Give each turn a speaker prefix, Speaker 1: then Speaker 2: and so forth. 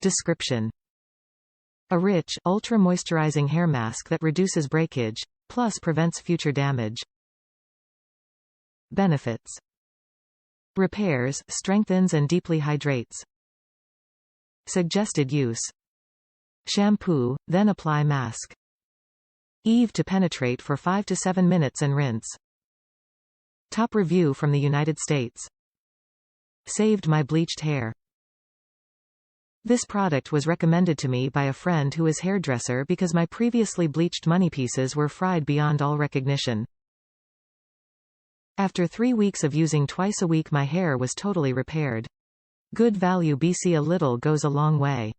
Speaker 1: Description: a rich, ultra-moisturizing hair mask that reduces breakage, plus prevents future damage. Benefits: repairs, strengthens and deeply hydrates. Suggested use: shampoo, then apply mask. Eave to penetrate for 5 to 7 minutes and rinse. Top review from the United States. Saved my bleached hair. This product was recommended to me by a friend who is hairdresser because my previously bleached money pieces were fried beyond all recognition. After 3 weeks of using twice a week, my hair was totally repaired. Good value. BC. A little goes a long way.